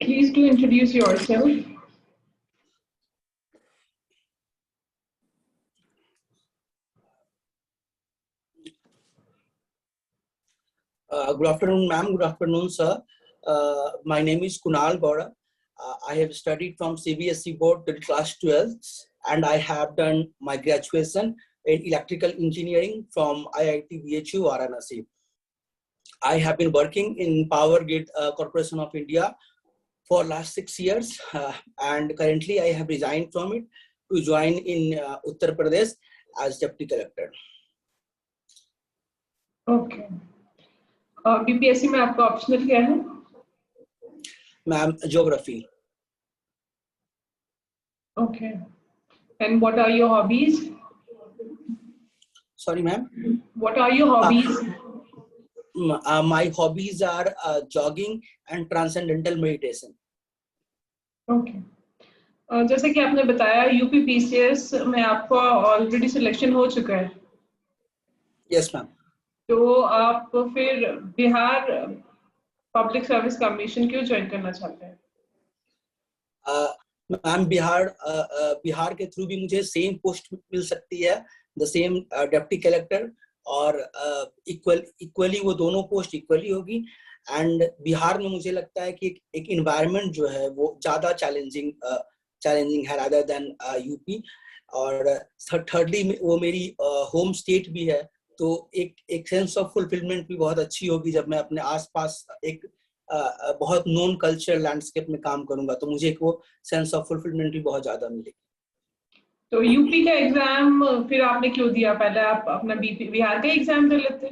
Please do introduce yourself. Good afternoon, ma'am. Good afternoon, sir. My name is Kunal Gaura. I have studied from CBSE board till class 12, and I have done my graduation in electrical engineering from IIT BHU Varanasi. I have been working in Power Grid Corporation of India for last 6 years, and currently I have resigned from it to join in Uttar Pradesh as deputy collector. Okay. BPSC में आपका optional क्या है? Ma'am, geography. Okay. And what are your hobbies? Sorry, ma'am. What are your hobbies? My hobbies are jogging and transcendental meditation. Okay. जैसे कि आपने बताया UPPCS में आपका ऑलरेडी सिलेक्शन हो चुका है. Yes, ma'am. तो आप फिर बिहार पब्लिक सर्विस कमीशन क्यों ज्वाइन करना चाहते हैं? मैम, बिहार के थ्रू भी मुझे सेम पोस्ट मिल सकती है, द सेम डिप्टी कलेक्टर, और इक्वली वो दोनों पोस्ट इक्वली होगी. एंड बिहार में मुझे लगता है कि एक इन्वायरमेंट जो है वो ज्यादा चैलेंजिंग है रादर देन यूपी. और थर्डली वो मेरी होम स्टेट भी है, तो एक सेंस ऑफ फुलफिलमेंट भी बहुत अच्छी होगी जब मैं अपने आसपास एक बहुत नॉन कल्चरल लैंडस्केप में काम करूंगा, तो मुझे एक वो सेंस ऑफ फुलफिलमेंट भी बहुत ज्यादा मिलेगी. तो यूपी का एग्जाम फिर आपने क्यों दिया? पहले आप अपना बिहार का एग्जाम दे लेते.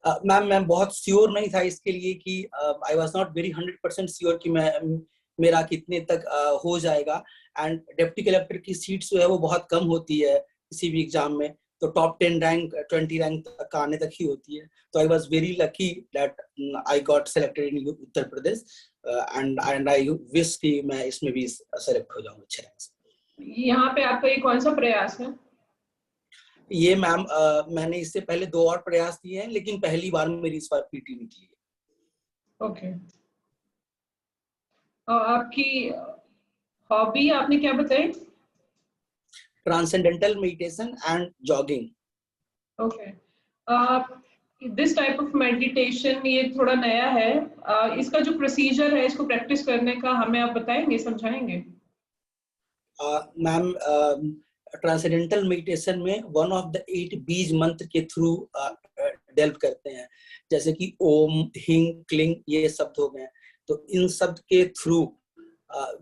मैम, मैं बहुत श्योर नहीं था इसके लिए कि I was not very 100% sure कि मेरा कितने तक हो जाएगा. एंड डिप्टी कलेक्टर की सीट्स जो है वो बहुत कम होती है किसी भी एग्जाम में, तो टॉप 10 रैंक 20 रैंक तक आने तक ही होती है. तो I was very lucky that I got selected in Uttar Pradesh, and I wish कि मैं इसमें भी सेलेक्ट हो जाऊं अच्छे रैंक से. यहाँ पे आपका ये कौन सा प्रयास है? ये मैम, मैंने इससे पहले 2 और प्रयास किए हैं, लेकिन पहली बार मेरी इस बार पीटी निकली है. ओके. आपकी हॉबी आपने क्या बताई? Transcendental meditation and jogging. Okay. This type of meditation ये थोड़ा नया है. इसका जो प्रोसीजर है इसको प्रैक्टिस करने का हमें आप बताएंगे, समझाएंगे? मैम, ट्रांसेंडेंटल मेडिटेशन में वन ऑफ द 8 बीज मंत्र के थ्रू डेल्व करते हैं, जैसे कि ओम, हिंग, क्लिंग, ये शब्द हो गए. तो इन शब्द के through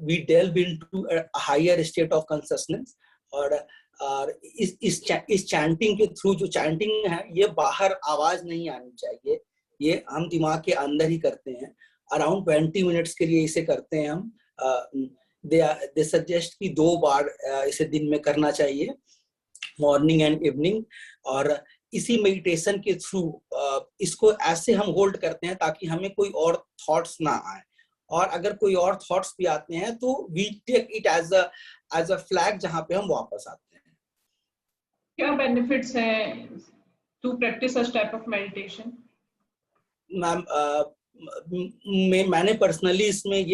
we delve into a higher state of consciousness. और इस चैंटिंग के थ्रू, जो चैंटिंग है ये बाहर आवाज नहीं आनी चाहिए, ये हम दिमाग के अंदर ही करते हैं. अराउंड 20 मिनट्स के लिए इसे करते हैं हम. दे सजेस्ट कि 2 बार इसे दिन में करना चाहिए, मॉर्निंग एंड इवनिंग. और इसी मेडिटेशन के थ्रू इसको ऐसे हम होल्ड करते हैं ताकि हमें कोई और थॉट्स ना आए, और अगर कोई और थॉट्स भी आते हैं तो we take it as a flag जहां पे हम वापस आते हैं. क्या बेनिफिट्स हैं to practice such type of meditation? Ma'am, मैंने पर्सनली इसमें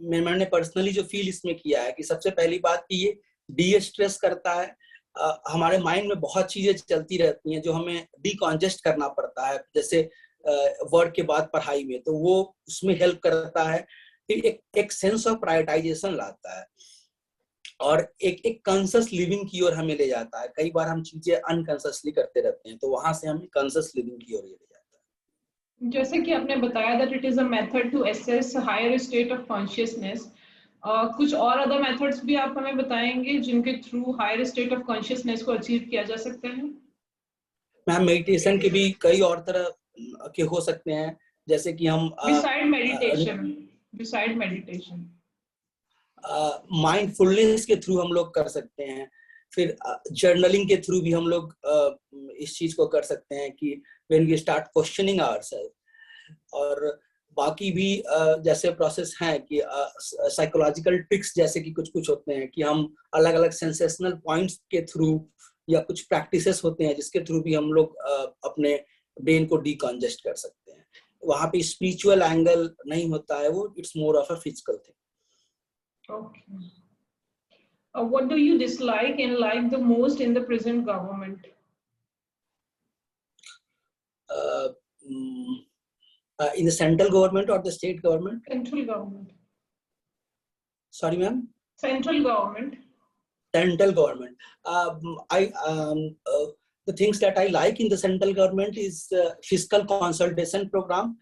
मैंने पर्सनली जो फील इसमें किया है कि सबसे पहली बात कि ये डी स्ट्रेस करता है. हमारे माइंड में बहुत चीजें चलती रहती हैं जो हमें डिकॉन्जेस्ट करना पड़ता है, जैसे वर्क के बाद पढ़ाई में, तो वो उसमें हेल्प करता है. फिर एक सेंस ऑफ प्रायोरिटाइजेशन लाता है, और एक कॉन्शियस लिविंग की ओर हमें ले जाता है. कई बार हम चीजें अनकॉन्शियसली करते रहते हैं, तो वहां से हमें कॉन्शियस लिविंग की ओर ले जाता है. जैसे कि आपने बताया that it is a method to assess higher state of consciousness. कुछ और अदर मेथड्स भी आप हमें बताएंगे जिनके through higher state of consciousness को अचीव किया जा सकता है? मैम, मेडिटेशन के भी कई और तरह के हो सकते हैं, जैसे कि हम बिसाइड मेडिटेशन माइंडफुलनेस के थ्रू हम लोग कर सकते हैं. फिर जर्नलिंग के थ्रू भी हम लोग इस चीज को कर सकते हैं कि when we start questioning ourselves. और बाकी भी जैसे प्रोसेस हैं कि साइकोलॉजिकल ट्रिक्स जैसे कि कुछ होते हैं कि हम अलग अलग सेंसेशनल पॉइंट्स के थ्रू, या कुछ प्रैक्टिसेस होते हैं जिसके थ्रू भी हम लोग अपने ब्रेन को डिकॉन्जेस्ट कर सकते हैं. वहां पे स्पिरिचुअल एंगल नहीं होता है, वो it's more of a physical thing. Okay. What do you dislike and like the most in the present government? In the central government or the state government? Central government. Sorry, ma'am. Central government. Central government. The things that I like in the central government is fiscal consolidation program.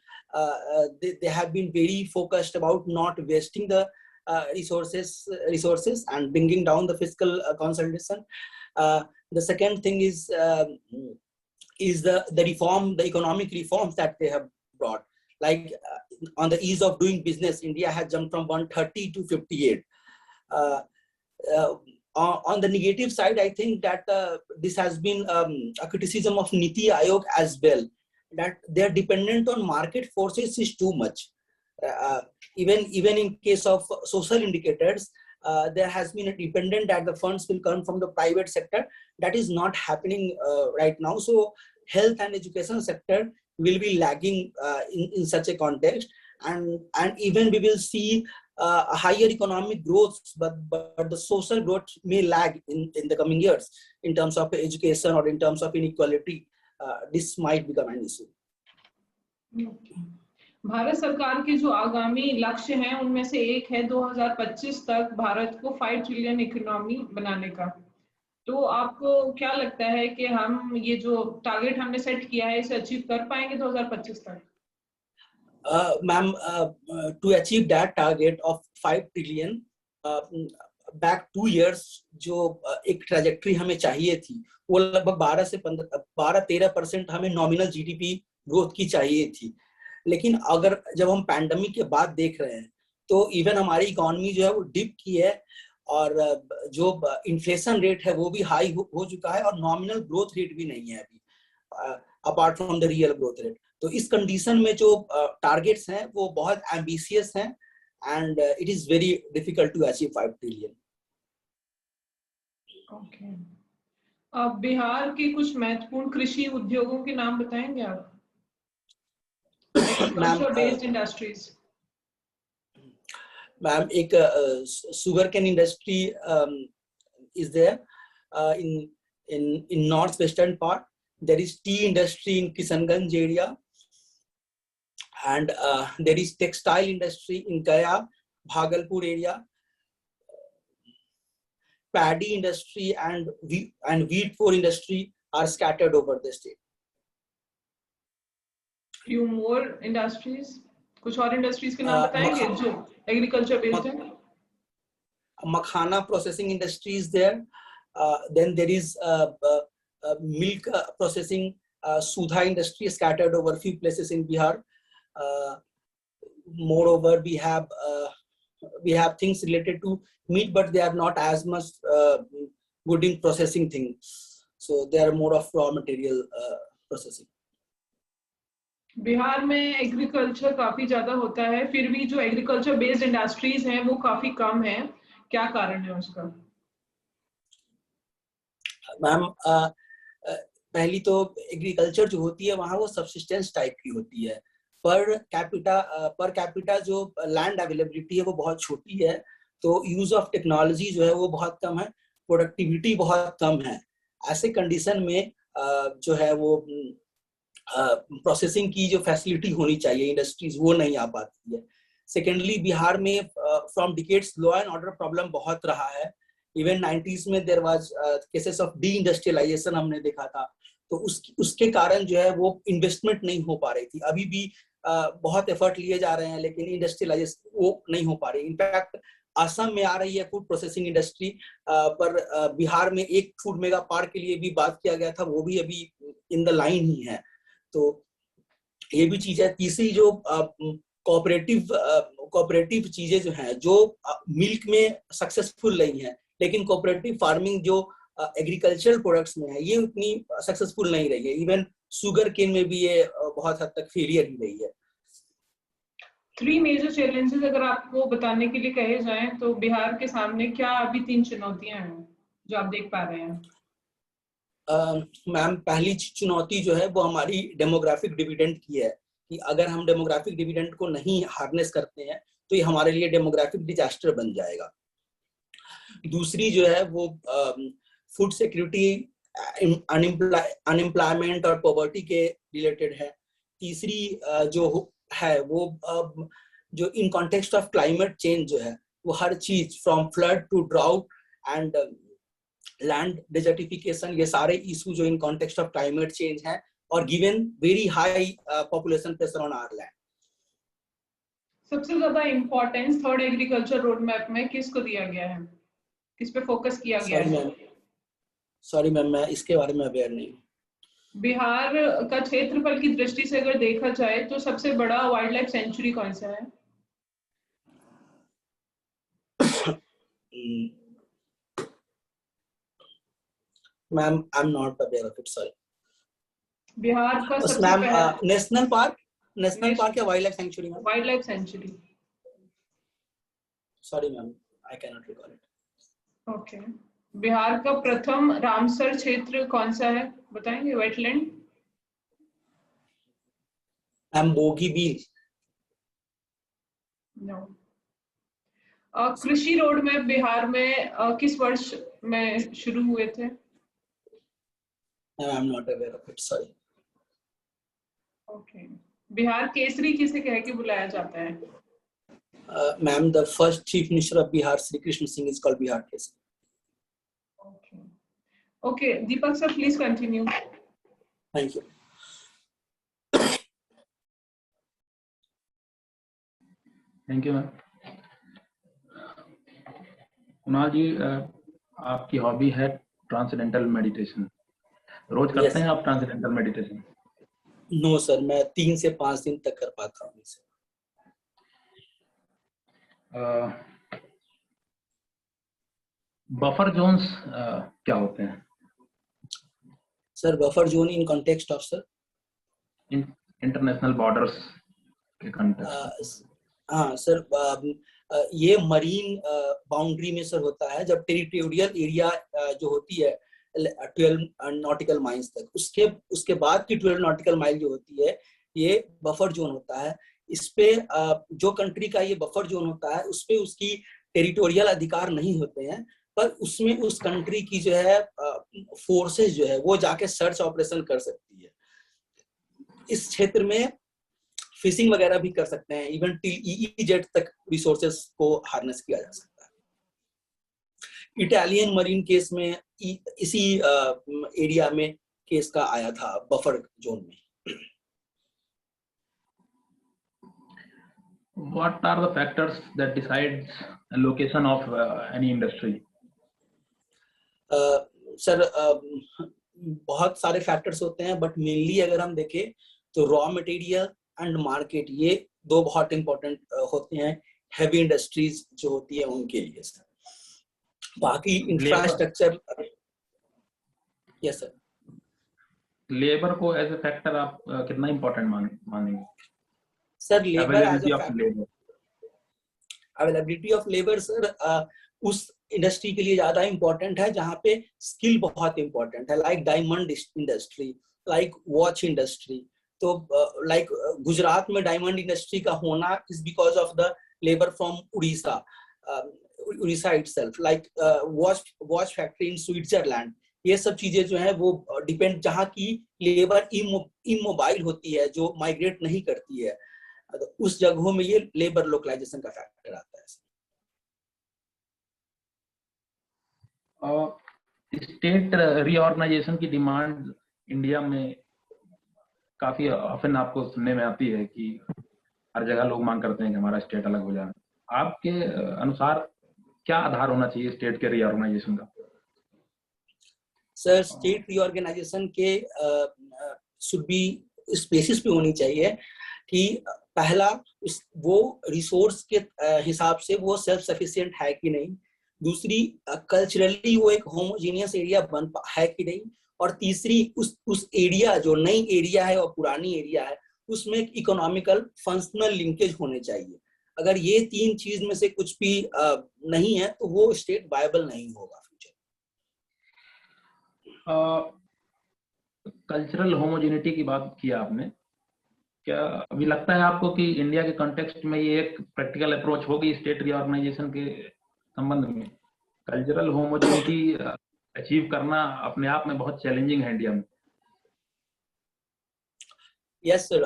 They have been very focused about not wasting the resources and bringing down the fiscal consolidation. The second thing is the reform, the economic reforms that they have brought. Like on the ease of doing business, India has jumped from 130 to 58. On the negative side, I think that this has been a criticism of Niti Aayog as well, that they are dependent on market forces is too much. Even in case of social indicators, there has been a dependent that the funds will come from the private sector. That is not happening right now. So health and education sector will be lagging in such a context, and even we will see a higher economic growth, but the social growth may lag in the coming years in terms of education or in terms of inequality. This might become an issue. Bharat सरकार के जो आगामी लक्ष्य हैं उनमें से एक है 2025 तक भारत को 5 ट्रिलियन इकोनॉमी बनाने का। तो आपको क्या लगता है कि हम ये जो टारगेट हमने सेट किया है इसे अचीव कर पाएंगे 2025 तक? Ma'am, to achieve that target of 5 trillion, back 2 years जो एक ट्रैजेक्टरी हमें चाहिए थी वो लगभग 12-13% हमें नॉमिनल जीडीपी ग्रोथ की चाहिए थी। लेकिन अगर जब हम पैंडेमिक के बाद देख रहे हैं तो इवन हमारी इकोनॉमी जो है वो डिप की है, और जो इन्फ्लेशन रेट है वो भी हाई हो चुका है, और नॉमिनल ग्रोथ रेट भी नहीं है अभी apart from the real growth rate. तो इस कंडीशन में जो टारगेट्स हैं वो बहुत एम्बिशियस हैं, and it is very difficult to achieve 5 trillion. Okay, अब बिहार के कुछ महत्वपूर्ण कृषि उद्योगों के नाम बताएंगे आप? Agriculture based industries. मैम, एक sugar cane industry is there in northwestern part. There is tea industry in Kishanganj area, and there is textile industry in Gaya, Bhagalpur area. Paddy industry and wheat flour industry are scattered over the state. Few more industries, कुछ और industries के नाम बताएंगे जो agriculture based है? Makhana processing industry is there. Then there is milk processing, Sudha industry scattered over a few places in Bihar. Moreover, we have things related to meat, but they are not as much good in processing things. So they are more of raw material processing. Bihar में agriculture काफी ज्यादा होता है, फिर भी जो agriculture based industries हैं वो काफी कम है, क्या कारण है उसका? मैम, पहली तो एग्रीकल्चर जो होती है वहाँ वो सब्सिस्टेंस टाइप की होती है। पर कैपिटा जो लैंड अवेलेबिलिटी है वो बहुत छोटी है, तो यूज ऑफ टेक्नोलॉजी जो है वो बहुत कम है, प्रोडक्टिविटी बहुत कम है। ऐसे कंडीशन में जो है वो प्रोसेसिंग की जो फैसिलिटी होनी चाहिए इंडस्ट्रीज वो नहीं आ पाती है। सेकेंडली, बिहार में from decades law and order problem बहुत रहा है। इवन 90s में there was cases of deindustrialisation हमने देखा था, तो उसके कारण जो है वो इन्वेस्टमेंट नहीं हो पा रही थी। अभी भी बहुत एफर्ट लिए जा रहे हैं लेकिन इंडस्ट्रियलाइजेशन वो नहीं हो पा रही। इनफैक्ट असम में आ रही है फूड प्रोसेसिंग इंडस्ट्री, पर बिहार में एक फूड मेगा पार्क के लिए भी बात किया गया था, वो भी अभी इन द लाइन ही है। तो ये भी चीज है। तीसरी जो कोऑपरेटिव चीजें जो हैं जो मिल्क में सक्सेसफुल नहीं है, लेकिन कोऑपरेटिव फार्मिंग जो एग्रीकल्चरल प्रोडक्ट्स में है ये उतनी सक्सेसफुल नहीं रही है। इवन शुगर केन में भी ये बहुत हद तक फेलियर ही रही है। 3 मेजर चैलेंजेस अगर आपको बताने के लिए कहे जाएं तो बिहार के सामने क्या अभी 3 चुनौतियां हैं जो आप देख पा रहे हैं? मैम, पहली चुनौती जो है वो हमारी डेमोग्राफिक डिविडेंड की है। कि अगर हम डेमोग्राफिक डिविडेंड को नहीं हार्नेस करते हैं तो ये हमारे लिए डेमोग्राफिक डिजास्टर बन जाएगा। दूसरी जो है वो फूड सिक्योरिटी, अनएम्प्लॉयमेंट और पॉवर्टी के रिलेटेड है। तीसरी जो है वो जो in context of climate change जो है वो हर चीज from flood to drought and land desertification, ये सारे इशू जो in context of climate change है और given very high population pressure on our land. सबसे ज्यादा importance third agriculture road map में किसको दिया गया है, किस पे फोकस किया गया है? सॉरी मैम, मैं इसके बारे में अवेयर नहीं। बिहार का क्षेत्रफल की दृष्टि से अगर देखा जाए तो सबसे बड़ा वाइल्ड लाइफ सेंचुरी कौन सा है? Ma'am I am not aware of it, sorry. Bihar का सबसे मैम नेशनल पार्क या wild life sanctuary? Wild life sanctuary. Sorry ma'am, I can not recall it. Okay. Bihar का प्रथम रामसर क्षेत्र कौन सा है, बताएंगे? वेटलैंड। बोगीबील। नो। कृषि रोड मैप बिहार में किस वर्ष में शुरू हुए थे? I am not aware of it, sorry. Okay. Bihar Kesari किसे कह के बुलाया जाता है? Ma'am the first chief minister of Bihar Shri Krishna Singh is called Bihar Kesari. Okay. Okay, Deepak sir please continue. Thank you. Thank you ma'am. Kunal ji, आपकी हॉबी है ट्रांसेंडेंटल मेडिटेशन, रोज करते हैं आप ट्रांसेंडेंटल मेडिटेशन? नो सर, मैं 3 से 5 दिन तक कर पाता हूँ इसे। बफर जोन्स क्या होते हैं sir? Buffer zone in context of sir international borders के कॉन्टेक्स्ट? हाँ सर, ये मरीन बाउंड्री में सर होता है, जब टेरिटोरियल एरिया जो होती है 12 नॉटिकल माइल्स तक, उसके बाद की 12 नॉटिकल माइल जो होती है ये बफर जोन होता है। इस पे जो कंट्री का ये बफर जोन होता है उस पे उसकी टेरिटोरियल अधिकार नहीं होते हैं, पर उसमें उस कंट्री की जो है फोर्सेस जो है वो जाके सर्च ऑपरेशन कर सकती है। इस क्षेत्र में फिशिंग वगैरह भी कर सकते हैं, इवन ईईजेड तक रिसोर्सेस को हार्नेस किया जा सकता है। इटालियन मरीन केस में इसी एरिया में केस का आया था, बफर जोन में। What are the factors that decides the location of any industry? Sir बहुत सारे फैक्टर्स होते हैं, बट मेनली अगर हम देखें तो रॉ मटेरियल एंड मार्केट, ये 2 बहुत इंपॉर्टेंट होते हैं हैवी इंडस्ट्रीज जो होती है उनके लिए सर। बाकी इंफ्रास्ट्रक्चर। Yes sir. लेबर को एज ए फैक्टर आप कितना इंपॉर्टेंट मानेंगे? Sir labour as a factor, availability of labour sir उस इंडस्ट्री के लिए ज्यादा इंपॉर्टेंट है जहाँ पे स्किल बहुत इंपॉर्टेंट है, like diamond industry, like watch industry. तो लाइक गुजरात में डायमंड इंडस्ट्री का होना is because of the labour from Orissa itself, like watch factory in Switzerland. ये सब चीजें जो है वो डिपेंड, जहाँ की लेबर इमोबाइल होती है, जो माइग्रेट नहीं करती है, उस जगहों में ये लेबर लोकलाइजेशन का फैक्टर आता है। स्टेट रीऑर्गेनाइजेशन की डिमांड इंडिया में काफी ऑफन आपको सुनने में आती है कि हर जगह लोग मांग करते हैं कि हमारा स्टेट अलग हो जाए। आपके अनुसार क्या आधार होना चाहिए स्टेट के रीऑर्गेनाइजेशन का? सर स्टेट रीऑर्गेनाइजेशन के शुड बी इस बेसिस पे होनी चाहिए कि पहला वो रिसोर्स के हिसाब से वो सेल्फ सफिशिएंट है कि नहीं, दूसरी कल्चरली वो एक होमोजेनियस एरिया बन है कि नहीं, और तीसरी उस एरिया जो नई एरिया है और पुरानी एरिया है उसमें एक इकोनॉमिकल फंक्शनल लिंकेज होने चाहिए। अगर ये 3 चीज में से कुछ भी नहीं है तो वो स्टेट वायबल नहीं होगा फ्यूचर। कल्चरल होमोजेनिटी की बात की आपने, क्या अभी लगता है आपको कि इंडिया के कॉन्टेक्स्ट में ये एक प्रैक्टिकल अप्रोच होगी स्टेट रीऑर्गेनाइजेशन के संबंध में? कल्चरल होमोजेनिटी अचीव करना अपने आप में बहुत चैलेंजिंग है इंडिया में। यस सर,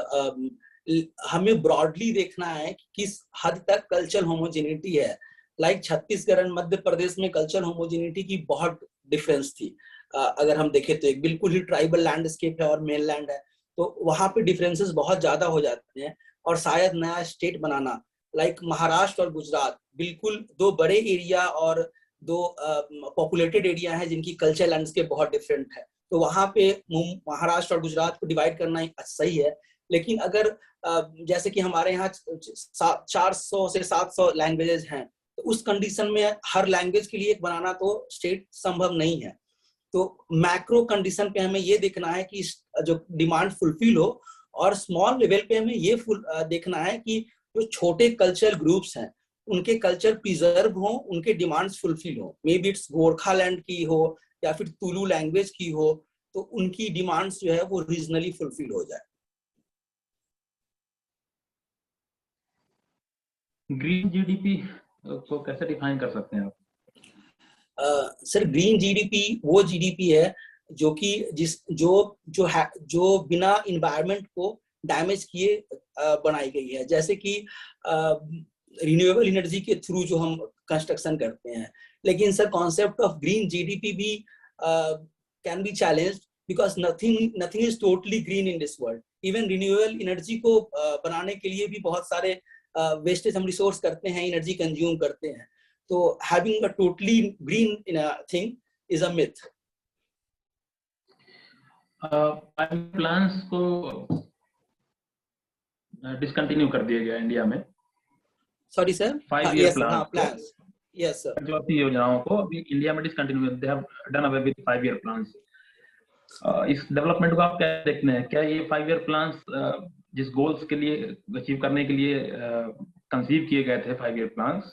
हमें ब्रॉडली देखना है कि किस हद तक कल्चरल होमोजेनिटी है। लाइक छत्तीसगढ़ और मध्य प्रदेश में कल्चरल होमोजेनिटी की बहुत डिफरेंस थी। अगर हम देखें तो एक बिल्कुल ही ट्राइबल लैंडस्केप है और मेन लैंड है, तो वहां पे डिफरेंसेस बहुत ज्यादा हो जाते हैं। और शायद नया स्टेट बनाना, लाइक महाराष्ट्र और गुजरात, बिल्कुल दो बड़े एरिया और दो पॉपुलेटेड एरिया है जिनकी कल्चर लैंडस्केप बहुत डिफरेंट है। तो वहां पे महाराष्ट्र और गुजरात को डिवाइड करना सही है। लेकिन अगर जैसे कि हमारे यहाँ 400 से 700 लैंग्वेजेस हैं, तो उस कंडीशन में हर लैंग्वेज के लिए एक बनाना तो स्टेट संभव नहीं है। तो मैक्रो कंडीशन पे हमें ये देखना है कि जो डिमांड फुलफिल हो, और स्मॉल लेवल पे हमें ये देखना है कि जो छोटे कल्चरल ग्रुप्स हैं उनके कल्चर प्रिजर्व हो, उनके डिमांड्स फुलफिल हो। मे बी इट्स गोरखालैंड की हो या फिर तुलु लैंग्वेज की हो, तो उनकी डिमांड्स जो है वो रीजनली फुलफिल हो जाए। ग्रीन जीडीपी को कैसे डिफाइन कर सकते हैं आप? सर, ग्रीन जीडीपी वो जीडीपी है जो कि जो बिना इन्वायरमेंट को डैमेज किए बनाई गई है। जैसे कि रिन्यूएबल एनर्जी के थ्रू जो हम कंस्ट्रक्शन करते हैं। लेकिन sir, concept of green GDP भी can be challenged, because nothing is totally green in this world. Even renewable energy को बनाने के लिए भी बहुत सारे वेस्टेज हम रिसोर्स करते हैं, एनर्जी कंज्यूम करते हैं। तो having a totally green thing is a myth. Plans को डिसकंटिन्यू कर दिया गया इंडिया में। Sorry sir, 5 year plans, yes sir, जो अपनी योजनाओं को अभी इंडिया में discontinue, they have done away with 5 year plans. इस डेवलपमेंट को आप क्या देखते हैं? क्या ये 5 ईयर प्लान्स जिस गोल्स के लिए अचीव करने के लिए कंसीव किए गए थे 5 year plans,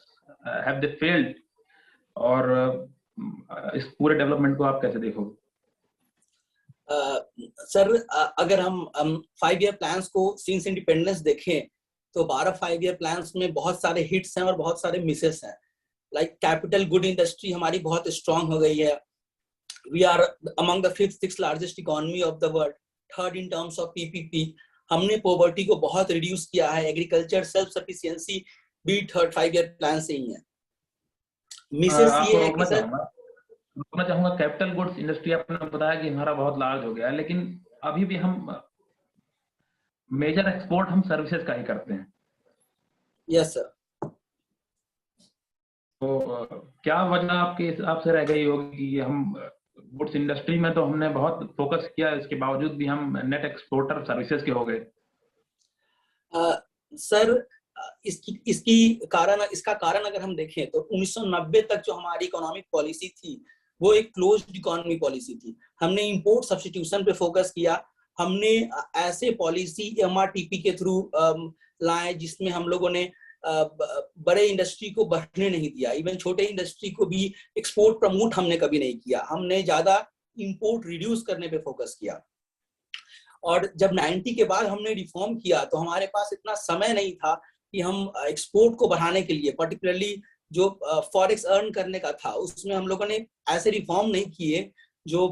have they failed? और इस पूरे डेवलपमेंट को आप कैसे देखोगे? सर, अगर हम 5 ईयर प्लान्स को सिंस इंडिपेंडेंस देखें तो 12 5 ईयर प्लान्स में बहुत सारे हिट्स हैं और बहुत सारे मिसेस हैं। लाइक कैपिटल गुड इंडस्ट्री हमारी बहुत स्ट्रांग हो गई है। We are among the 5th-6th largest economy of the world, 3rd in terms of PPP. हमने पॉवर्टी को बहुत रिड्यूस किया है। एग्रीकल्चर सेल्फ सफिशिएंसी भी 3rd 5 ईयर प्लान से ही है। मिसेस ये है कि सर, रोकना चाहूंगा, कैपिटल गुड्स इंडस्ट्री आपने बताया कि हमारा बहुत लार्ज हो गया है, लेकिन अभी भी हम मेजर एक्सपोर्ट हम सर्विसेज का ही करते हैं। Yes sir. तो क्या वजह आपके हिसाब से रह गई होगी कि हम गुड्स इंडस्ट्री में तो हमने बहुत फोकस किया, इसके बावजूद भी हम नेट एक्सपोर्टर सर्विसेज के हो गए? सर, इसका कारण अगर हम देखें तो 1990 तक जो हमारी इकोनॉमिक पॉलिसी थी वो एक क्लोज्ड इकोनॉमी पॉलिसी थी। हमने इंपोर्ट सब्स्टिट्यूशन पे फोकस किया। हमने ऐसे पॉलिसी एमआरटीपी के थ्रू लाए जिसमें हम लोगों ने बड़े इंडस्ट्री को बढ़ने नहीं दिया। इवन छोटे इंडस्ट्री को भी एक्सपोर्ट प्रमोट हमने कभी नहीं किया। हमने ज्यादा इंपोर्ट रिड्यूस करने पे फोकस किया। और जब 90 के बाद हमने रिफॉर्म किया तो हमारे पास इतना समय नहीं था कि हम एक्सपोर्ट को बढ़ाने के लिए, पर्टिकुलरली जो फॉरेक्स अर्न करने का था, उसमें हम लोगों ने ऐसे रिफॉर्म नहीं किए जो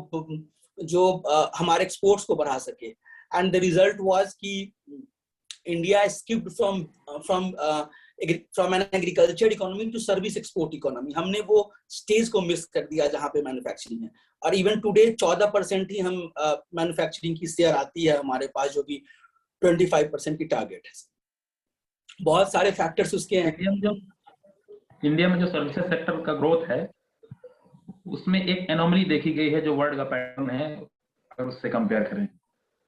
हमारे एक्सपोर्ट्स को बढ़ा सके। एंड द रिजल्ट वाज कि India skipped from an agriculture economy to service export economy. हमने वो स्टेज को मिस कर दिया जहां पे मैन्युफैक्चरिंग है। और इवन टुडे 14% ही हम मैन्युफैक्चरिंग की शेयर आती है हमारे पास, जो कि 25% की टारगेट है। बहुत सारे फैक्टर्स उसके हैं। इंडिया में जो सर्विसेज सेक्टर का ग्रोथ है उसमें एक एनोमली देखी गई है जो वर्ल्ड का पैटर्न है, अगर उससे कंपेयर करें।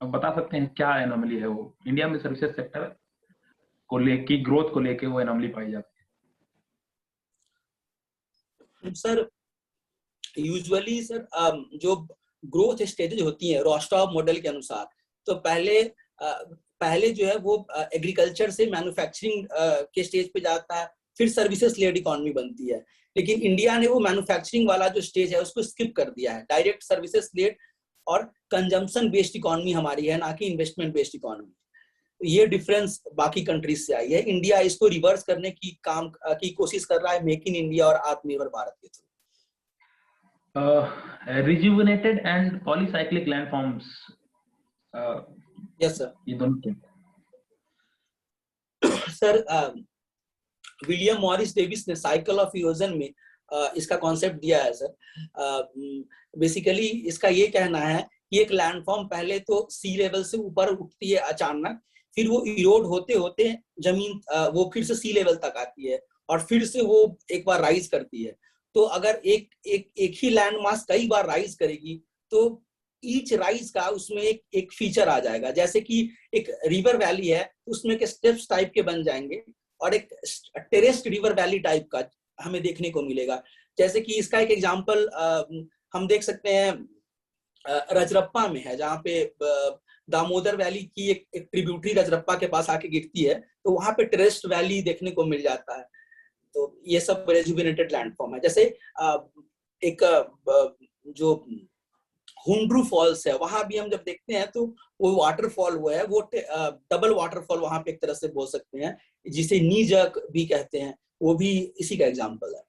अब बता सकते हैं क्या एनोमली है वो? इंडिया में सर्विसेज सेक्टर को लेके, ग्रोथ को लेके वो एनोमली पाई जाती है। सर, यूजुअली सर जो ग्रोथ स्टेजेज होती है रोस्टॉव मॉडल के अनुसार, तो पहले जो है वो एग्रीकल्चर से मैन्युफैक्चरिंग के स्टेज पे जाता है, फिर सर्विसेज लेड इकोनॉमी बनती है। लेकिन इंडिया ने वो मैन्युफैक्चरिंग वाला जो स्टेज है उसको स्किप कर दिया है। डायरेक्ट सर्विसेज लेड और कंजम्पशन बेस्ड इकोनॉमी हमारी है, ना कि इन्वेस्टमेंट बेस्ड इकोनॉमी। ये डिफरेंस बाकी कंट्रीज से आई है। इंडिया इसको रिवर्स करने की कोशिश कर रहा है मेक इन इंडिया और आत्मनिर्भर भारत के through. Rejuvenated and polycyclic landforms, yes sir. ये दोनों सर विलियम मॉरिस डेविस ने साइकिल ऑफ इरोजन में इसका कॉन्सेप्ट दिया है सर। बेसिकली इसका ये कहना है कि एक लैंडफॉर्म पहले तो सी लेवल से ऊपर उठती है अचानक, फिर वो इरोड होते होते जमीन वो फिर से सी लेवल तक आती है और फिर से वो एक बार राइज करती है। तो अगर एक ही लैंड मास कई बार राइज करेगी तो ईच राइज का उसमें एक फीचर आ जाएगा। जैसे कि एक रिवर वैली है, उसमें एक स्टेप्स टाइप के बन जाएंगे और एक टेरेस्ड रिवर वैली टाइप का हमें देखने को मिलेगा। जैसे कि इसका एक एग्जांपल हम देख सकते हैं रजरप्पा में है, जहाँ पे दामोदर वैली की एक ट्रिब्यूटरी रजरप्पा के पास आके गिरती है, तो वहां पे टेरेस्ड वैली देखने को मिल जाता है। तो ये सब रेजुविनेटेड लैंडफॉर्म है। जैसे एक जो हुंड्रू फॉल्स है, वहां भी हम जब देखते हैं तो वो वाटरफॉल वो है, वो डबल वाटरफॉल वहां पे एक तरह से बोल सकते हैं, जिसे नीजक भी कहते हैं, वो भी इसी का एग्जांपल है।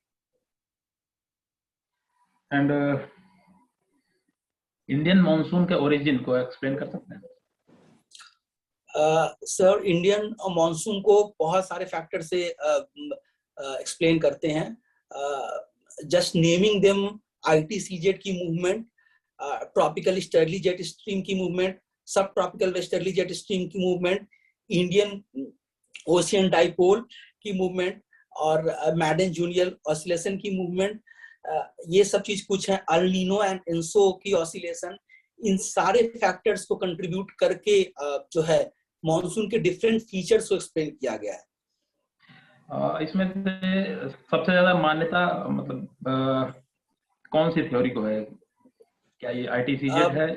एंड इंडियन मॉनसून के ओरिजिन को एक्सप्लेन कर सकते हैं? सर इंडियन मॉनसून को बहुत सारे फैक्टर से एक्सप्लेन करते हैं। जस्ट नेमिंग देम, ITCZ की movement, tropical easterly jet stream की मूवमेंट, सब ट्रॉपिकल वेस्टर्ली जेट स्ट्रीम की मूवमेंट, इंडियन ओशियन डाइपोल की मूवमेंट और मैडन जूनियर ऑसिलेशन की मूवमेंट, ये सब चीज कुछ है। अल नीनो एंड एंसो की ऑसिलेशन, इन सारे फैक्टर्स को कंट्रीब्यूट करके जो है मॉनसून के डिफरेंट फीचर्स को एक्सप्लेन किया गया है। इसमें सबसे ज्यादा मान्यता मतलब कौन सी थ्योरी को है? क्या ये ITCZ है?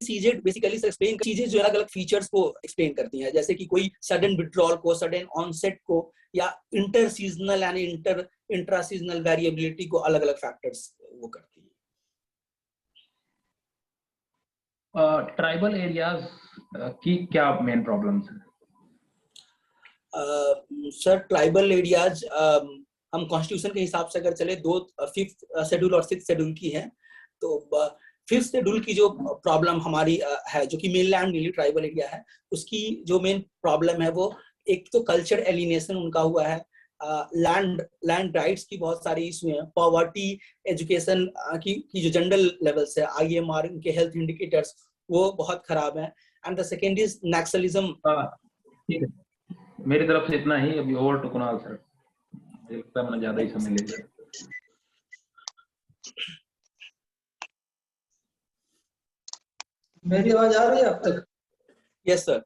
सीजेड बेसिकली एक्सप्लेन चीजें जो अलग अलग फीचर्स को एक्सप्लेन करती हैं, जैसे कि कोई सडन विड्रॉल को, सडन ऑनसेट को, या इंटर सीजनल यानी इंट्रा सीजनल वेरिएबिलिटी को, अलग अलग फैक्टर्स वो करती है। ट्राइबल एरियाज की क्या मेन प्रॉब्लम्स हैं? सर ट्राइबल एरियाज हम कॉन्स्टिट्यूशन के हिसाब से अगर चले, 5th शेड्यूल और 6th शेड्यूल की है, तो 5th शेड्यूल की जो प्रॉब्लम हमारी है, जो कि मेनलैंड मिली ट्राइबल एरिया है, उसकी जो मेन प्रॉब्लम है वो एक तो कल्चर एलिनेशन उनका हुआ है, लैंड राइट्स की बहुत सारी इशू है, पॉवर्टी, एजुकेशन की जो जनरल लेवल्स है, IMR, उनके हेल्थ इंडिकेटर्स वो बहुत खराब है, and the second is Naxalism. ठीक है, मेरी तरफ से इतना ही। अभी ओवर टू कुणाल सर, मुझे लगता है मैंने ज्यादा ही समय ले लिया। मेरी आवाज आ रही है आप तक? Yes sir.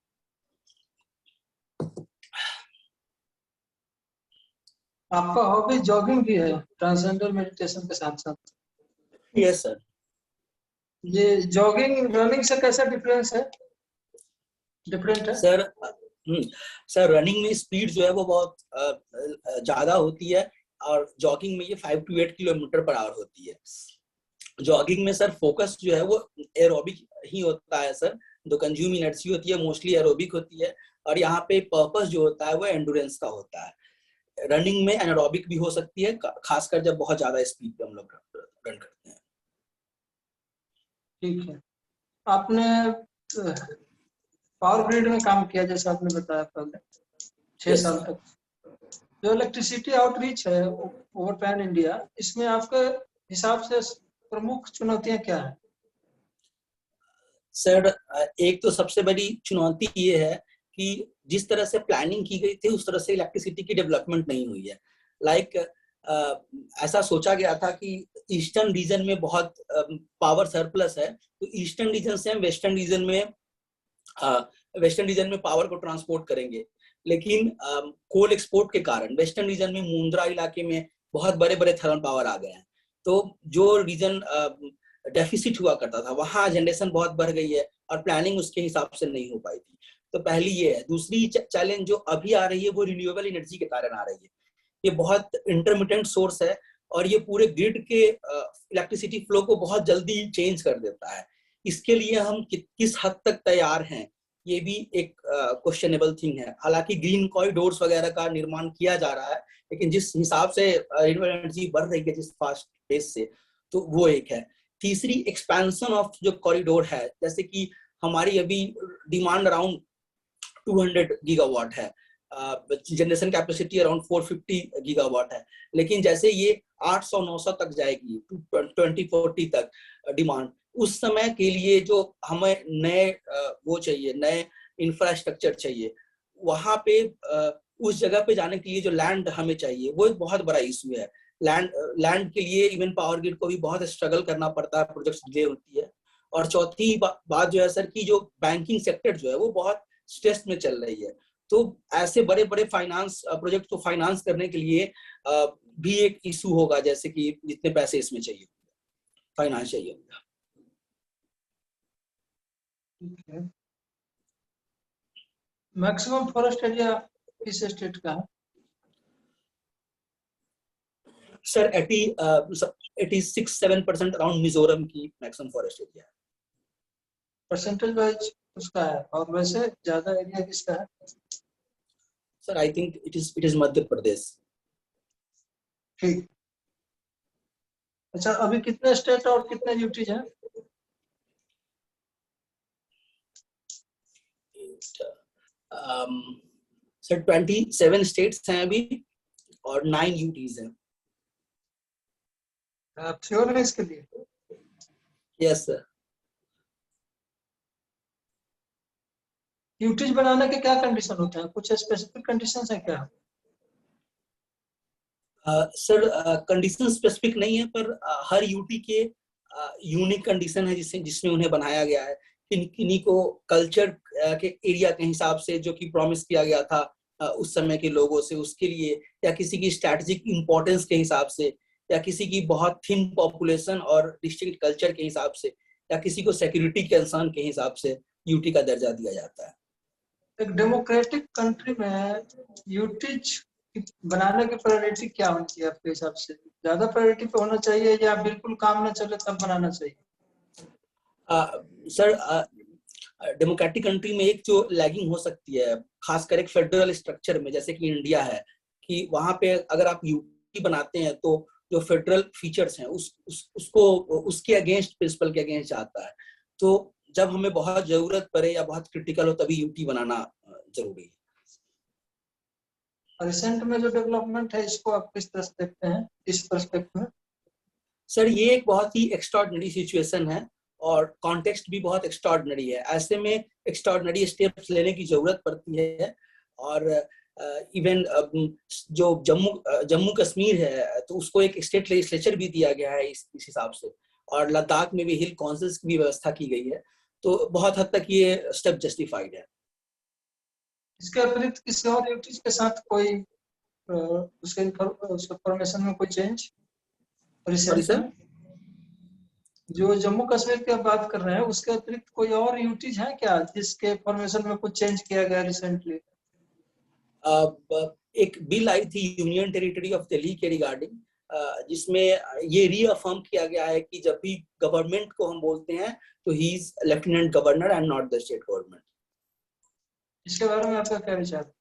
आपका हॉबी जॉगिंग भी है ट्रांसेंडर मेडिटेशन के साथ साथ? Yes sir. ये जॉगिंग रनिंग से कैसा डिफरेंस है, डिफरेंट है? सर रनिंग में स्पीड जो है वो बहुत ज्यादा होती है, और जॉगिंग में ये 5 to 8 किलोमीटर पर आवर होती है। जॉगिंग में सर फोकस जो है वो एरोबिक ही होता है सर, जो कंज्यूम एनर्जी होती है मोस्टली एरोबिक होती है, और यहाँ पे पर्पस जो होता है वो एंडुरेंस का होता है। रनिंग में एनारोबिक भी हो सकती है, खासकर जब बहुत ज्यादा स्पीड पे हम लोग रन करते हैं। ठीक है। आपने पावर ग्रिड में काम किया, जैसा आपने बताया पहले 6 साल तक। जो इलेक्ट्रिसिटी आउटरीच है ओवर पैन इंडिया, इसमें आपके हिसाब से प्रमुख चुनौतियां क्या है? सर एक तो सबसे बड़ी चुनौती ये है कि जिस तरह से प्लानिंग की गई थी उस तरह से इलेक्ट्रिसिटी की डेवलपमेंट नहीं हुई है। लाइक ऐसा सोचा गया था कि ईस्टर्न रीजन में बहुत पावर सरप्लस है, तो ईस्टर्न रीजन से हम वेस्टर्न रीजन में पावर को ट्रांसपोर्ट करेंगे, लेकिन कोल एक्सपोर्ट के कारण वेस्टर्न रीजन में मुंद्रा इलाके में बहुत बड़े बड़े थर्मल पावर आ गए हैं, तो जो रीजन डेफिसिट हुआ करता था वहां जनरेशन बहुत बढ़ गई है और प्लानिंग उसके हिसाब से नहीं हो पाई थी। तो पहली ये है। दूसरी चैलेंज जो अभी आ रही है वो रिन्यूएबल एनर्जी के कारण आ रही है। ये बहुत इंटरमिटेंट सोर्स है, और ये पूरे ग्रिड के इलेक्ट्रिसिटी फ्लो को बहुत जल्दी चेंज कर देता है। इसके लिए हम किस हद तक तैयार हैं, ये भी एक क्वेश्चनेबल थिंग है। हालांकि ग्रीन कॉरिडोर्स वगैरह का निर्माण किया जा रहा है, लेकिन जिस हिसाब से रिन्यूएबल एनर्जी बढ़ रही है जिस फास्ट पेस से, तो वो एक है। तीसरी, एक्सपेंशन ऑफ जो कॉरिडोर है, जैसे कि हमारी अभी डिमांड अराउंड 200 गीगावाट है, जनरेशन कैपेसिटी अराउंड 450 गीगावाट है, लेकिन जैसे ये 800-900 तक जाएगी 2040 तक डिमांड, उस समय के लिए जो हमें नए वो चाहिए, नए इंफ्रास्ट्रक्चर चाहिए, वहां पे उस जगह पे जाने के लिए जो लैंड हमें चाहिए, वो एक बहुत बड़ा इशू है। लैंड के लिए इवन पावर ग्रिड को भी बहुत स्ट्रगल करना पड़ता है, प्रोजेक्ट्स डिले होती है। और चौथी बात जो है सर, की जो बैंकिंग सेक्टर जो है वो बहुत स्ट्रेस में चल रही है, तो ऐसे बड़े बड़े फाइनेंस प्रोजेक्ट को फाइनेंस करने के लिए भी एक इशू होगा, जैसे कि जितने पैसे इसमें चाहिए, फाइनेंस चाहिए होगा। मैक्सिमम फॉरेस्ट एरिया किस स्टेट का है? सर 86-7% अराउंड मिजोरम की मैक्सिमम फॉरेस्ट एरिया है। परसेंटेज वाइज उसका है, और वैसे ज्यादा एरिया किसका है? Sir I think it is Madhya Pradesh. ठीक। अच्छा, अभी कितने स्टेट और कितने यूटीज हैं? सर 27 स्टेट्स हैं अभी और 9 यूटीज हैं। आप श्योर हैं इसके लिए? Yes sir. यूटीज बनाने के क्या कंडीशन होते हैं? कुछ स्पेसिफिक कंडीशंस हैं क्या? सर कंडीशन स्पेसिफिक नहीं है, पर हर यूटी के यूनिक कंडीशन है जिसमें उन्हें बनाया गया है। किन्हीं को कल्चर के एरिया के हिसाब से जो कि प्रॉमिस किया गया था उस समय के लोगों से, उसके लिए, या किसी की स्ट्रैटेजिक इंपॉर्टेंस के हिसाब से, या किसी की बहुत थिन पॉपुलेशन और डिस्ट्रिक्ट कल्चर के हिसाब से, या किसी को सिक्योरिटी कंसर्न के हिसाब से यूटी का दर्जा दिया जाता है। एक डेमोक्रेटिक कंट्री में यूटीज बनाने की प्रायोरिटी क्या होनी चाहिए आपके हिसाब से? ज्यादा प्रायोरिटी पे होना चाहिए या बिल्कुल काम न चले तब बनाना चाहिए? सर डेमोक्रेटिक कंट्री में एक जो लैगिंग हो सकती है, खासकर एक फेडरल स्ट्रक्चर में जैसे कि इंडिया है, कि वहां पे अगर आप यूटी बनाते हैं तो जो फेडरल फीचर्स हैं उसको उसके अगेंस्ट, प्रिंसिपल के अगेंस्ट जाता है। तो जब हमें बहुत जरूरत पड़े या बहुत क्रिटिकल हो तभी यूटी बनाना जरूरी है। रिसेंट में जो डेवलपमेंट है इसको आप किस तरह से देखते हैं इस पर्सपेक्टिव में? सर ये एक बहुत ही एक्स्ट्राऑर्डिनरी सिचुएशन है और कॉन्टेक्स्ट भी बहुत एक्स्ट्राऑर्डिनरी है। ऐसे में एक्स्ट्राऑर्डिनरी स्टेप्स लेने की जरूरत पड़ती है। और इवन जो जम्मू कश्मीर है तो उसको एक स्टेट लेजिस्लेचर भी दिया गया है इस हिसाब से, और लद्दाख में भी हिल काउंसिल्स की भी व्यवस्था की गई है, तो बहुत हद तक ये स्टेप जस्टिफाइड है। इसके अतिरिक्त किसी और यूटीज के साथ कोई उसके इंफॉर्मेशन में कोई चेंज रिसेंट में? जो जम्मू कश्मीर की आप बात कर रहे हैं उसके अतिरिक्त कोई और यूटीज है क्या जिसके फॉर्मेशन में कुछ चेंज किया गया रिसेंटली? एक बिल आई थी यूनियन टेरिटरी ऑफ दिल्ली के रिगार्डिंग, जिसमें ये रीअफर्म किया गया है कि जब भी गवर्नमेंट को हम बोलते हैं तो he is lieutenant governor and not the state government. इसके बारे में आपका क्या विचार है?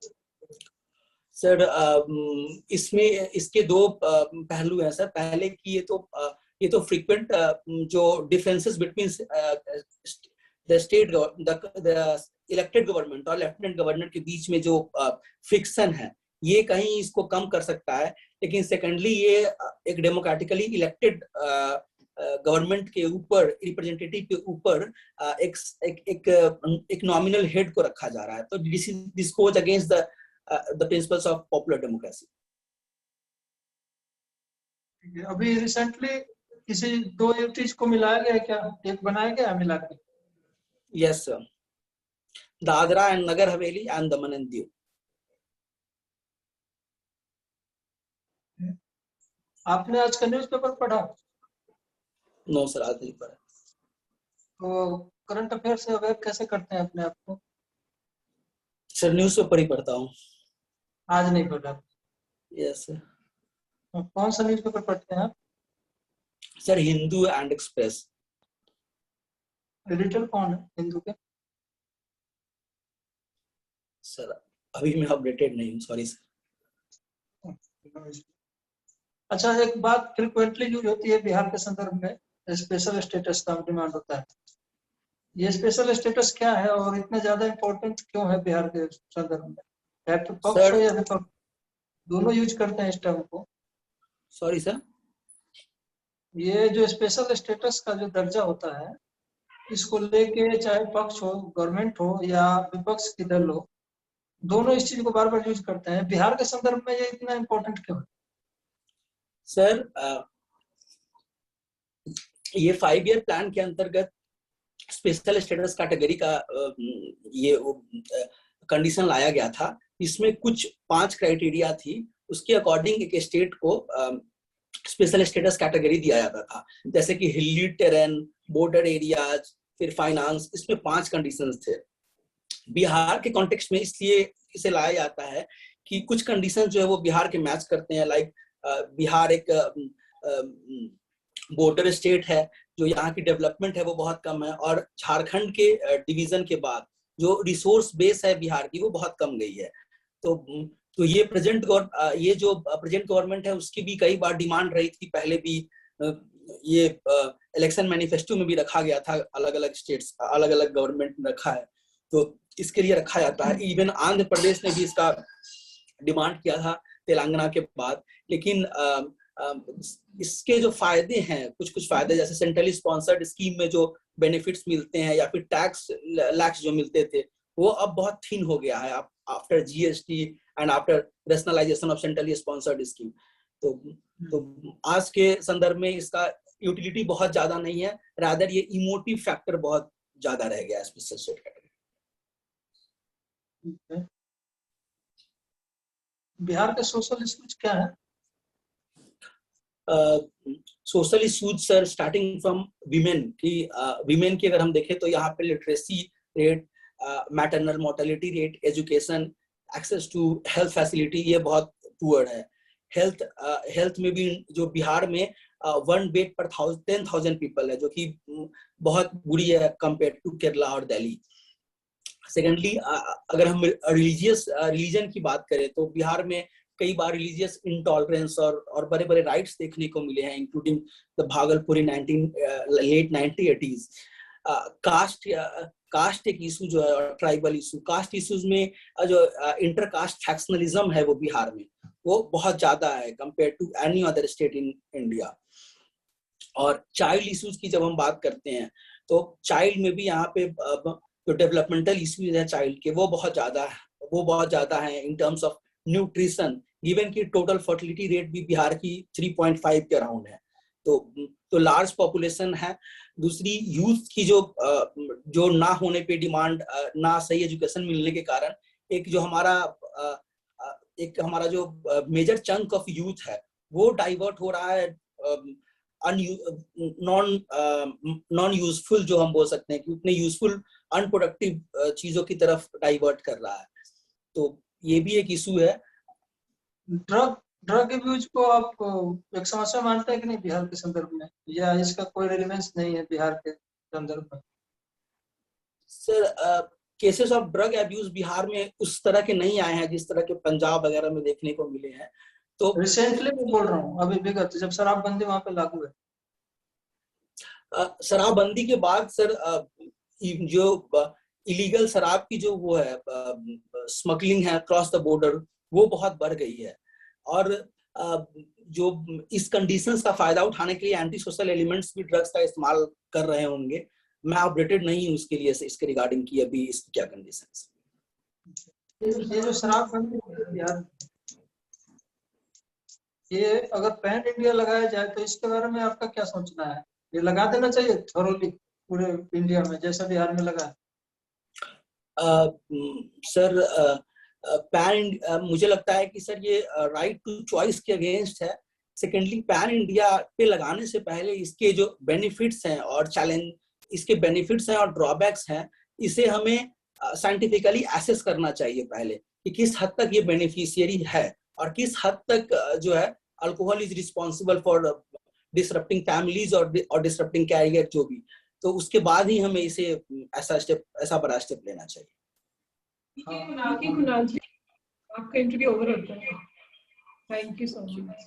सर इसमें इसके दो पहलू हैं सर। पहले की ये तो फ्रीक्वेंट जो differences between the state the elected government और लेफ्टिनेंट गवर्नर के बीच में जो फ्रिक्शन है, ये कहीं इसको कम कर सकता है। लेकिन सेकेंडली ये एक डेमोक्रेटिकली इलेक्टेड गवर्नमेंट के ऊपर, रिप्रेजेंटेटिव के ऊपर एक नॉमिनल हेड को रखा जा रहा है, तो this goes against the principles of popular democracy. अभी रिसेंटली किसी दो यूटीज को मिलाया गया क्या? एक बनाया गया मिला के? Yes sir, Dadra and Nagar Haveli and Daman and Diu. आपने आज का न्यूज़पेपर पढ़ा? नो सर, आज नहीं पढ़ा। तो करंट अफेयर से अवेयर कैसे करते हैं अपने आप को? सर न्यूज़पेपर ही पढ़ता हूँ। आज नहीं पढ़ा? Yes sir. कौन सा न्यूज़पेपर पढ़ते हैं आप? Sir Hindu and express. Editor कौन है हिंदू के? सर अभी मैं अपडेटेड नहीं हूँ, सॉरी सर। अच्छा, एक बात फ्रिक्वेंटली यूज होती है बिहार के संदर्भ में, स्पेशल स्टेटस का डिमांड होता है। ये स्पेशल स्टेटस क्या है और इतना ज्यादा इम्पोर्टेंट क्यों है बिहार के संदर्भ में? पक्ष हो या विपक्ष, दोनों यूज करते हैं इस टर्म को। सॉरी सर, ये जो स्पेशल स्टेटस का जो दर्जा होता है, इसको लेके चाहे पक्ष हो, गवर्नमेंट हो या विपक्ष की दल हो, दोनों इस चीज को बार बार यूज करते हैं। बिहार के संदर्भ में ये इतना इम्पोर्टेंट क्यों है? सर ये 5 ईयर प्लान के अंतर्गत स्पेशल स्टेटस कैटेगरी का ये कंडीशन लाया गया था। इसमें कुछ 5 क्राइटेरिया थी, उसके अकॉर्डिंग एक स्टेट को स्पेशल स्टेटस कैटेगरी दिया जाता था, जैसे कि हिली टेरेन, बॉर्डर एरियाज, फिर फाइनेंस। इसमें 5 कंडीशंस थे। बिहार के कॉन्टेक्स्ट में इसलिए इसे लाया जाता है कि कुछ कंडीशन जो है वो बिहार के मैच करते हैं। लाइक बिहार एक बॉर्डर स्टेट है, जो यहाँ की डेवलपमेंट है वो बहुत कम है, और झारखंड के डिवीजन के बाद जो रिसोर्स बेस है बिहार की वो बहुत कम गई है। तो ये जो प्रेजेंट गवर्नमेंट है उसकी भी कई बार डिमांड रही थी। पहले भी ये इलेक्शन मैनिफेस्टो में भी रखा गया था, अलग अलग स्टेट्स, अलग अलग गवर्नमेंट ने रखा है, तो इसके लिए रखा जाता है। इवन आंध्र प्रदेश ने भी इसका डिमांड किया था तेलंगाना के बाद। लेकिन इसके जो फायदे हैं, कुछ फायदे, जैसे सेंट्रली स्पॉन्सर्ड स्कीम में जो बेनिफिट्स मिलते हैं या फिर टैक्स लैक्स जो मिलते थे, वो अब बहुत थिन हो गया है after GST and after rationalisation of centrally sponsored scheme. तो आज के संदर्भ में इसका यूटिलिटी बहुत ज्यादा नहीं है, रादर ये इमोटिव फैक्टर बहुत ज्यादा रह गया है स्पेशल स्टेट कैटेगरी। बिहार के सोशल इश्यूज क्या है? Social issues sir starting from women की अगर हम देखें तो यहाँ पे literacy rate, maternal mortality rate, education, access to health facility, ये बहुत पुअर है। हेल्थ में भी जो बिहार में 1 बेड पर 10,000 पीपल है, जो कि बहुत बुरी है कंपेयर टू केरला और दिल्ली। सेकेंडली, अगर हम रिलीजन की बात करें तो बिहार में कई बार रिलीजियस इंटॉलरेंस और बड़े बड़े राइट्स देखने को मिले हैं, इंक्लूडिंग द भागलपुरी लेट 1980s। कास्ट एक इशू जो है, और ट्राइबल इशू, कास्ट इशूज में जो इंटरकास्ट फैक्शनलिज्म है वो बिहार में वो बहुत ज्यादा है compare to any other state in India. और चाइल्ड इशूज की जब हम बात करते हैं तो चाइल्ड में भी यहाँ पे जो डेवलपमेंटल इश्यूज है चाइल्ड के वो बहुत ज्यादा है इन टर्म्स ऑफ न्यूट्रिशन। गिवन की टोटल फर्टिलिटी रेट भी बिहार की 3.5 के अराउंड है, तो लार्ज पॉपुलेशन है। दूसरी, यूथ की जो ना होने पे डिमांड, ना सही एजुकेशन मिलने के कारण एक हमारा जो मेजर चंक ऑफ यूथ है वो डाइवर्ट हो रहा है नॉन यूजफुल, जो हम बोल सकते हैं कि उतने यूजफुल अनप्रोडक्टिव चीजों की तरफ डाइवर्ट कर रहा है। तो ये भी एक इशू है। ड्रग अब्यूज को आप एक समस्या मानते हैं कि नहीं बिहार के संदर्भ में, या इसका कोई रेलेवेंस नहीं है बिहार के संदर्भ में? Sir cases of drug abuse Bihar में उस तरह के नहीं आए हैं जिस तरह के पंजाब वगैरह में देखने को मिले हैं। तो रिसेंटली मैं बोल रहा हूँ, अभी विगत जब शराबबंदी वहां पे लागू है। शराबबंदी के बाद सर जो इलीगल शराब की जो वो है स्मगलिंग है क्रॉस द बॉर्डर, वो बहुत बढ़ गई है। और जो इस कंडीशंस का फायदा उठाने के लिए एंटी सोशल एलिमेंट्स भी ड्रग्स का इस्तेमाल कर रहे होंगे। मैं अपडेटेड नहीं हूँ उसके लिए, इसके रिगार्डिंग की अभी इसकी क्या कंडीशंस। ये जो शराबबंदी यार, ये अगर पैन इंडिया लगाया जाए तो इसके बारे में आपका क्या सोचना है? ये लगा देना चाहिए थोरोली पूरे इंडिया में जैसा बिहार में लगा? सर पैन मुझे लगता है कि सर ये राइट टू चॉइस के अगेंस्ट है। सेकेंडली, पैन इंडिया पे लगाने से पहले इसके जो बेनिफिट्स हैं और चैलेंज, इसके बेनिफिट्स हैं और ड्रॉबैक्स हैं, इसे हमें साइंटिफिकली एसेस करना चाहिए पहले कि किस हद तक ये बेनिफिशियरी है और किस हद तक जो है alcohol is responsible for disrupting families और डिसरप्टिंग कैरियर, जो भी, तो उसके बाद ही हमें इसे ऐसा बड़ा स्टेप लेना चाहिए। कुणाल जी, आपका इंटरव्यू ओवर होता है। Thank you so much.